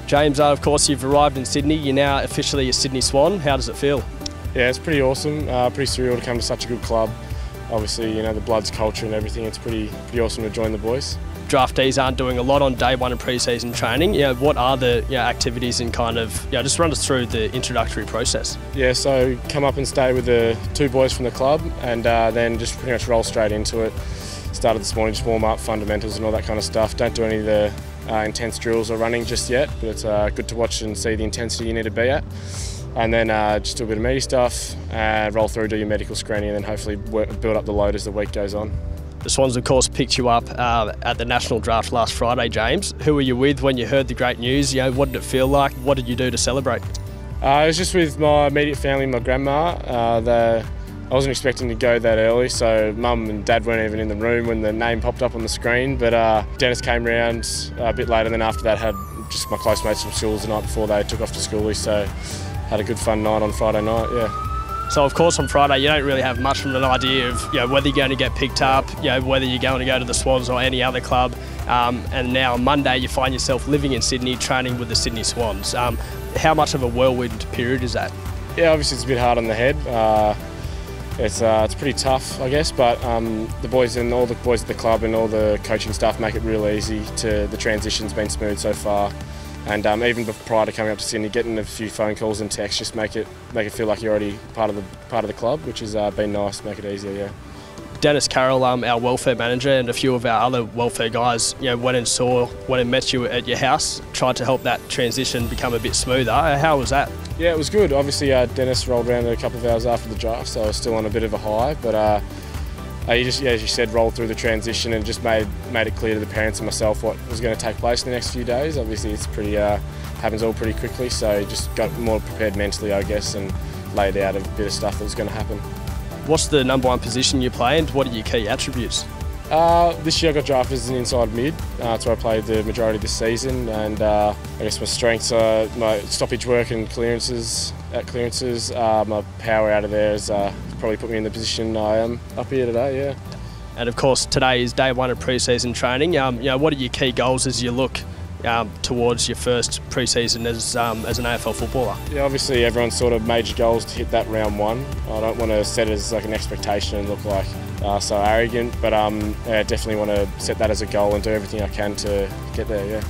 James, of course, you've arrived in Sydney. You're now officially a Sydney Swan. How does it feel? Yeah, it's pretty awesome. Pretty surreal to come to such a good club. Obviously, you know, the Bloods culture and everything. It's pretty awesome to join the boys. Draftees aren't doing a lot on day one of pre-season training. What are the activities and just run us through the introductory process? Yeah, so come up and stay with the two boys from the club, and then just pretty much roll straight into it. Started this morning, just warm up, fundamentals and all that kind of stuff. Don't do any of the intense drills or running just yet, but it's good to watch and see the intensity you need to be at. And then just do a bit of meaty stuff, roll through, do your medical screening, and then hopefully build up the load as the week goes on. The Swans, of course, picked you up at the national draft last Friday, James. Who were you with when you heard the great news? What did it feel like? What did you do to celebrate? I was just with my immediate family, my grandma. I wasn't expecting to go that early, so Mum and Dad weren't even in the room when the name popped up on the screen. But Dennis came round a bit later, then after that had just my close mates from schools the night before they took off to schoolies, so had a good fun night on Friday night, yeah. So of course on Friday you don't really have much of an idea of whether you're going to get picked up, whether you're going to go to the Swans or any other club. And now on Monday you find yourself living in Sydney, training with the Sydney Swans. How much of a whirlwind period is that? Yeah, obviously it's a bit hard on the head. It's pretty tough, I guess, but the boys and all the boys at the club and all the coaching staff make it real easy. The transition's been smooth so far, and even prior to coming up to Sydney, getting a few phone calls and texts just make it feel like you're already part of the club, which has been nice, make it easier, yeah. Dennis Carroll, our welfare manager, and a few of our other welfare guys, went and met you at your house, tried to help that transition become a bit smoother. How was that? Yeah, it was good. Obviously, Dennis rolled around a couple of hours after the draft, so I was still on a bit of a high. But he just, as you said, rolled through the transition and just made it clear to the parents and myself what was going to take place in the next few days. Obviously, it's pretty happens all pretty quickly, so just got more prepared mentally, I guess, and laid out a bit of stuff that was going to happen. What's the number one position you play and what are your key attributes? This year I got drafted as an inside mid, that's where I played the majority of the season, and I guess my strengths are my stoppage work and clearances. My power out of there has probably put me in the position I am up here today, yeah. And of course today is day one of pre-season training. What are your key goals as you look towards your first pre-season as an AFL footballer? Yeah, obviously everyone's sort of major goals to hit that round one. I don't want to set it as like an expectation and look like so arrogant, but definitely want to set that as a goal and do everything I can to get there, yeah.